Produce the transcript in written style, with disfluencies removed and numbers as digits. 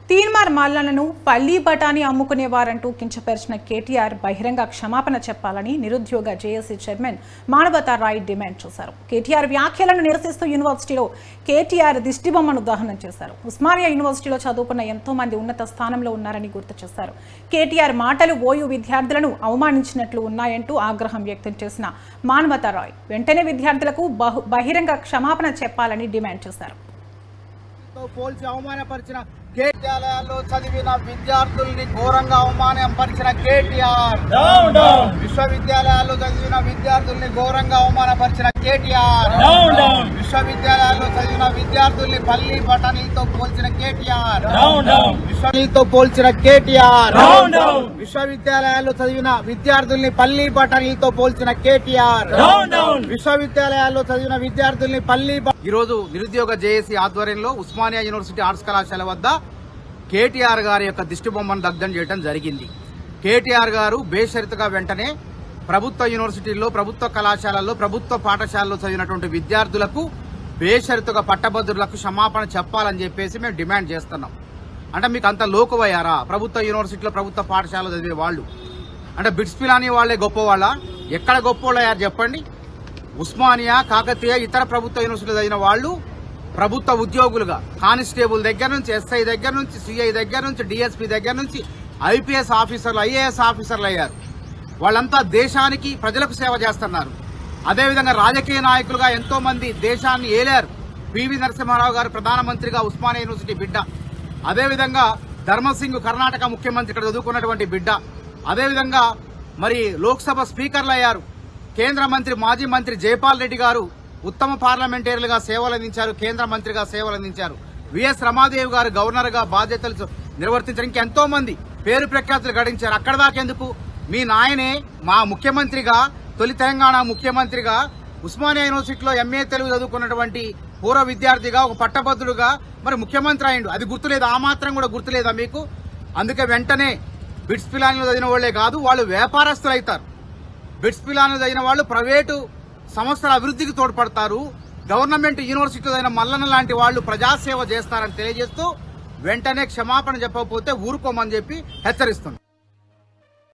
తీన్మార్ మల్లన్నను పల్లి బఠానీ అమ్ముకునేవారంటూ కించపరిచిన కేటీఆర్ బహిరంగ క్షమాపణ చెప్పాలని నిరుద్యోగ జేఏసీ చైర్మన్ మానవతా రాయ్ డిమాండ్ చేశారు. కేటీఆర్ వ్యాఖ్యలను నిరసిస్తూ యూనివర్సిటీలో కేటీఆర్ దిష్టిబొమ్మను దహనం చేశారు. ఉస్మానియా యూనివర్సిటీలో చదువుకున్న ఎంతో మంది ఉన్నత స్థానంలో ఉన్నారని గుర్తు చేశారు. కేటీఆర్ మాటలు ఓయూ విద్యార్థులను అవమానించినట్లు ఉన్నాయంటూ ఆగ్రహం వ్యక్తం చేసిన మానవతా రాయ్ వెంటనే విద్యార్థులకు బహిరంగ క్షమాపణ చెప్పాలని డిమాండ్ చేశారు. విద్యాలయాల్లో చదివిన విద్యార్థుల్ని ఘోరంగా అవమానపరిచిన కేటీఆర్, విశ్వవిద్యాలయాల్లో చదివిన విద్యార్థుల్ని ఘోరంగా అవమానపరిచిన కేటీఆర్, విశ్వవిద్యాలయాల్లో చదివిన విద్యార్థుల్ని పల్లి బఠానీలతో పోల్చిన కేటీఆర్, విశ్వవిద్యాలయాలతో పోల్చిన కేటీఆర్, విశ్వవిద్యాలయాల్లో చదివిన విద్యార్థుల్ని పల్లి బఠానీలతో పోల్చిన కేటీఆర్, విశ్వవిద్యాలయాల్లో చదివిన విద్యార్థుల్ని పల్లి. ఈరోజు నిరుద్యోగ జేఏసీ ఆధ్వర్యంలో ఉస్మానియా యూనివర్సిటీ ఆర్ట్స్ కళాశాల వద్ద కేటీఆర్ గారి యొక్క దిష్టిబొమ్మను దగ్ధం చేయడం జరిగింది. కేటీఆర్ గారు బేషరతుగా వెంటనే ప్రభుత్వ యూనివర్సిటీల్లో, ప్రభుత్వ కళాశాలల్లో, ప్రభుత్వ పాఠశాలలో చదివినటువంటి విద్యార్థులకు బేషరతుగా పట్టభద్రులకు క్షమాపణ చెప్పాలని చెప్పేసి మేము డిమాండ్ చేస్తున్నాం. అంటే మీకు అంత లోకువయ్యారా? ప్రభుత్వ యూనివర్సిటీలో, ప్రభుత్వ పాఠశాలలో చదివే వాళ్ళు అంటే బిట్స్ పిలానీ వాళ్లే గొప్పవాళ్ళ? ఎక్కడ గొప్పవాళ్ళయ్యారు చెప్పండి? ఉస్మానియా, కాకతీయ, ఇతర ప్రభుత్వ యూనివర్సిటీలో చదివిన వాళ్ళు ప్రభుత్వ ఉద్యోగులుగా కానిస్టేబుల్ దగ్గర నుంచి, ఎస్ఐ దగ్గర నుంచి, సిఐ దగ్గర నుంచి, డిఎస్పీ దగ్గర నుంచి ఐపీఎస్ ఆఫీసర్లు, ఐఏఎస్ ఆఫీసర్లు అయ్యారు. వాళ్ళంతా దేశానికి, ప్రజలకు సేవ చేస్తున్నారు. అదేవిధంగా రాజకీయ నాయకులుగా ఎంతో మంది దేశాన్ని ఏలారు. పివి నరసింహారావు గారు ప్రధానమంత్రిగా ఉస్మానియా యూనివర్సిటీ బిడ్డ. అదేవిధంగా ధర్మసింగ్ కర్ణాటక ముఖ్యమంత్రి ఇక్కడ చదువుకున్నటువంటి బిడ్డ. అదేవిధంగా మరి లోక్సభ స్పీకర్లు అయ్యారు. కేంద్ర మంత్రి, మాజీ మంత్రి జైపాల్ రెడ్డి గారు ఉత్తమ పార్లమెంటరీలుగా సేవలందించారు, కేంద్ర మంత్రిగా సేవలందించారు. విఎస్ రమాదేవి గారు గవర్నర్ గా బాధ్యతలు నిర్వర్తించారు. ఇంకెంతో మంది పేరు ప్రఖ్యాతులు గడించారు. అక్కడ దాకెందుకు? మీ నాయనే మా ముఖ్యమంత్రిగా, తొలి తెలంగాణ ముఖ్యమంత్రిగా ఉస్మానియా యూనివర్సిటీలో ఎంఏ తెలుగు చదువుకున్నటువంటి పూర్వ విద్యార్థిగా, ఒక పట్టభద్రుడుగా మరి ముఖ్యమంత్రి అయ్యిండు. అది గుర్తులేదు? ఆ మాత్రం కూడా గుర్తులేదా మీకు? అందుకే వెంటనే బిట్స్ పిలానీలో చదివిన వాళ్లే కాదు, వాళ్ళు వ్యాపారస్తులు అవుతారు. బిట్స్ పిలానీలో చదివిన వాళ్ళు ప్రైవేటు సంస్థల అభివృద్ధికి తోడ్పడతారు. గవర్నమెంట్ యూనివర్సిటీలో అయిన మల్లన్న లాంటి వాళ్లు ప్రజాసేవ చేస్తారని తెలియజేస్తూ వెంటనే క్షమాపణ చెప్పకపోతే ఊరుకోమని చెప్పి హెచ్చరిస్తుంది.